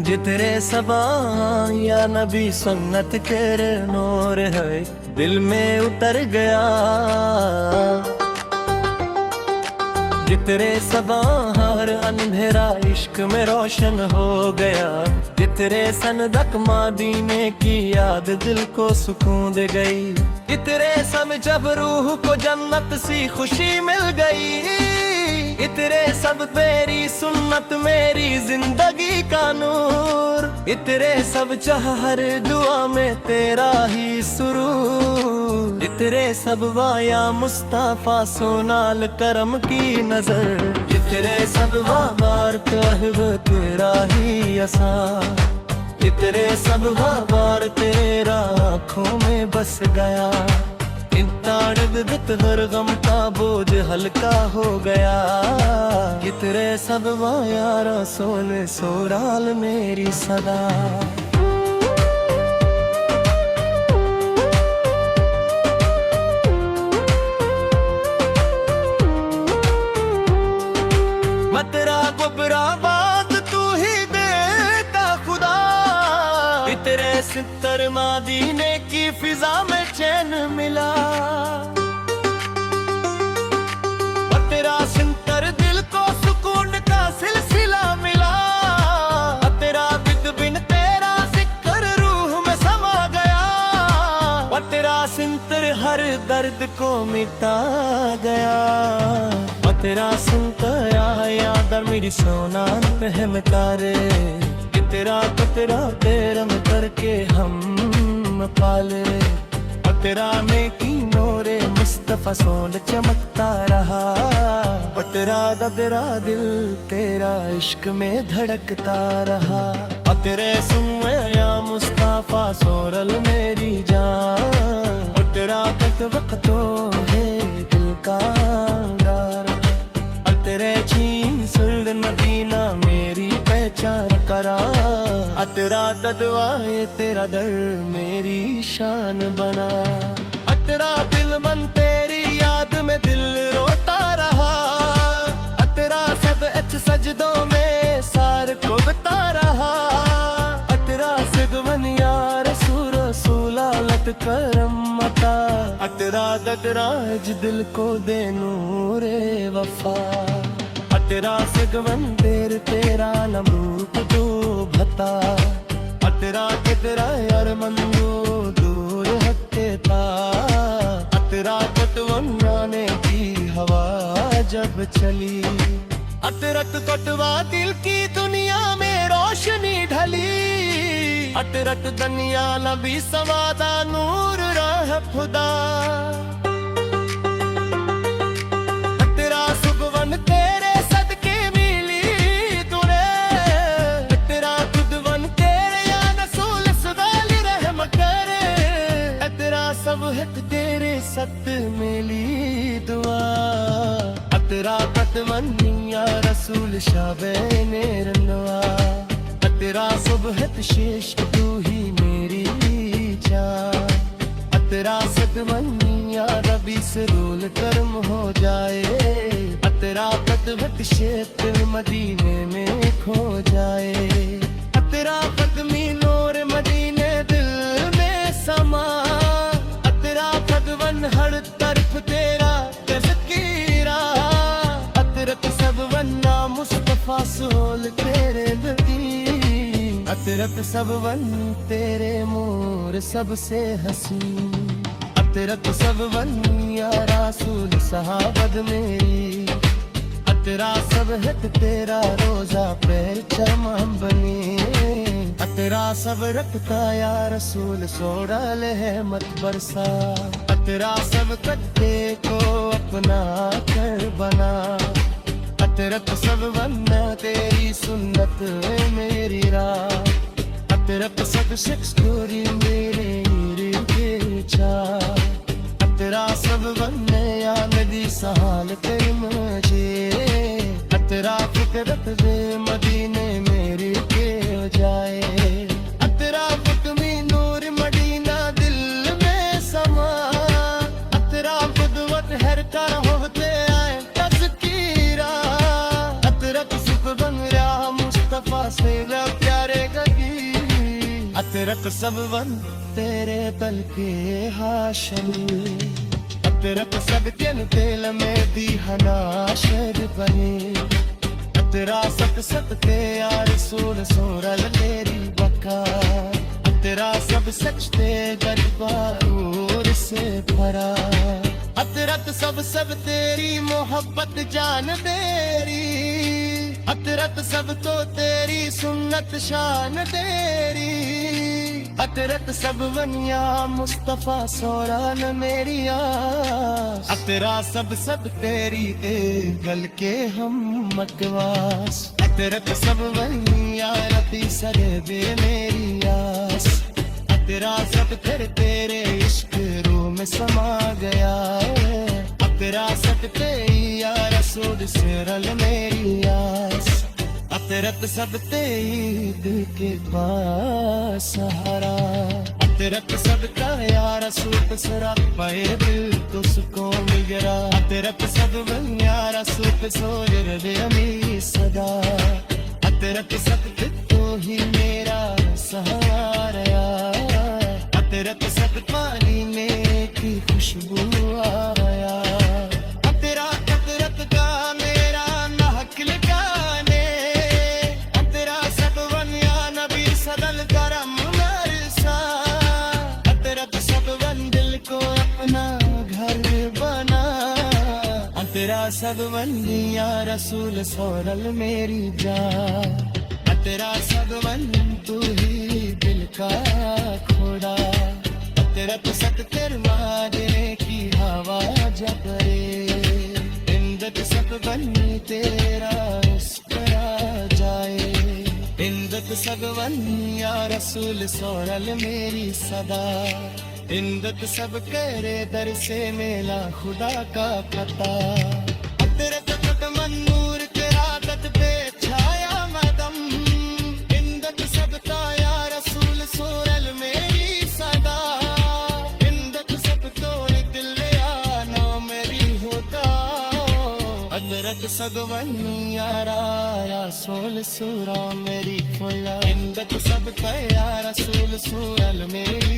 जितरे सबा या नबी सुन्नत के नूर है दिल में उतर गया। जितरे सबा हर अंधेरा इश्क में रोशन हो गया। जितरे सनदक मदीने की याद दिल को सुकून दे गई। इतरे सब जब रूह को जन्नत सी खुशी मिल गई। इतरे सब तेरी सुन्नत मेरी जिंदगी का नूर। इतरे सब चाह हर दुआ में तेरा ही सुरूर। इतरे सब वाया मुस्तफा सोनाल करम की नजर। इतरे सब वाबार कहब तेरा ही असा। इतरे सब वाबार तेरा आँखों में बस गया। हर गम का बोझ हल्का हो गया। इतरे सब वाया रसूल सोराल मेरी सदा। मतरा गुबरा बात तू ही देता खुदा। इतरे सितर मदीने की फिजा में चैन मिला। तेरा सिंतर दिल को सुकून का सिलसिला मिला। तेरा बिद बिन तेरा जिक्र रूह में समा गया। तेरा सिंतर हर दर्द को मिटा गया। तेरा सिंतर आया दर मेरी सोना रहम करे। तेरा तेरम करके हम पाले। तेरा में की नूरे मुस्तफा सोन चमकता रहा। तेरा दिल तेरा इश्क में धड़कता रहा। तेरे सुने या मुस्तफा सोरल मेरी जान। तेरा वक्तो है दिल का अंगार। तेरे चीन सुल्द मदीना मेरी पहचान करा। तेरा ददवाए तेरा दर मेरी शान बना। तेरा दिल मन तेरी याद में दिल रोता रहा। तेरा सब सजदों में सार को बता रहा। तेरा सिगवन यार सूलालत करम मता। तेरा ददराज दिल को दे नूरे वफा। तेरा सिगवन तेरा नमरूप दो भता। तेरा यार मंदो दूर हटते था। तेरा कटवनाने की हवा जब चली। अतरत कटवा दिल की दुनिया में रोशनी ढली। अतरत दुनिया नबी सवादा नूर राह खुदा। तेरा सुगवन तेरे सदके मिली तूने। तेरा खुदवन तेरे या रसूल सदाली रहम करे। तेरा सब हित तेरे सत मिली दुआ। तेरा कतमनिया रसूल शाबे नेरनवा। तेरा सब हित श्रेष्ठ तू ही मेरी जान। तेरा सतमनिया रबी सरूल कर्म हो जाए। तेरा कतवत क्षेत्र मदीने में खो जाए। तेरा कदमी नूर मदीने दिल में समा। तेरा भगवन हर तरफ तेरा तज़कीरा। अतरत सब वन्ना मुस्तफा सोल तेरे नदी। अतरत सब वन तेरे मोर सबसे हसी। अतरत सब वन या रसूल सहाबत मेरी। तेरा सब हित तेरा रोजा पैर चमम बनी। तेरा सब रखता या रसूल सोडल है मत बरसा। तेरा सब कत्ते को अपना कर बना। अतरत सब वन्ना तेरी सुन्नत मेरी राह। अतरत सब स्टोरी मेरे के चाह। तेरा सब वन्ना या नदी सहाल तेरी मुझे। तेरा फिक्रत दे मदीने मेरी के हो जाए। तेरा हुक्मी नूर मदीना दिल में समा। तेरा खुदवत हर कर होते आए तज़कीरा। अतरत सुख बन रहा मुस्तफा से प्यारे अतरत सब वन तेरे तल के हाशम अतरत सब तेन तेल में दी हनाशर बने तेरा सत सत के यार सूर सोरल तेरी बका तेरा सब सच ते गरीबारूर से भरा अतरत सब तेरी मोहब्बत जान तेरी अतरत सब तो तेरी सुन्नत शान तेरी अतरत सब वनिया मुस्तफा सोरान मेरी आस अतरा सब तेरी गल के हम मकवास अतरत सब वनिया रती सरे दे मेरी आस अतरा सब तेरे इश्क रूह में समा गया अतरा सब तेरी या रसूल से रल मेरी आस अतरत सब तेरी दिल के पास सहारा अतरत सब का या रसूल सरा पाए दिल तो सुकून मिल गया अतरत सब बनिया रसूल सोर दे अमी सदा अतरत सब तो ही मेरा सहारा अतरत सब पानी में की खुशबू आया अतरा अतरत का मेरा महक लगाने अतरा सब वनिया नबी सदल करम मरसा अतरत सब वन दिल को अपना घर बना अतरा सब वनिया रसूल सोरल मेरी जान तेरा सब मन तू ही दिल का खोड़ा अतरत सत तेर मारने की हवा जबरे इंदत सब बनी तेरा मुस्कुरा जाए इंदत सब बनी या रसूल सोरल मेरी सदा इंदत सब करे दर से मेला खुदा का पता अतरत तक मनूर तेरा तत पे छाया मदम इंदत सब का या रसूल सोरल मेरी सदा इंदत सब तो दिल आना मेरी होता अतरत सब वनी यारा या सोल सूरा मेरी खोया इंदत सब का या रसूल सोरल मेरी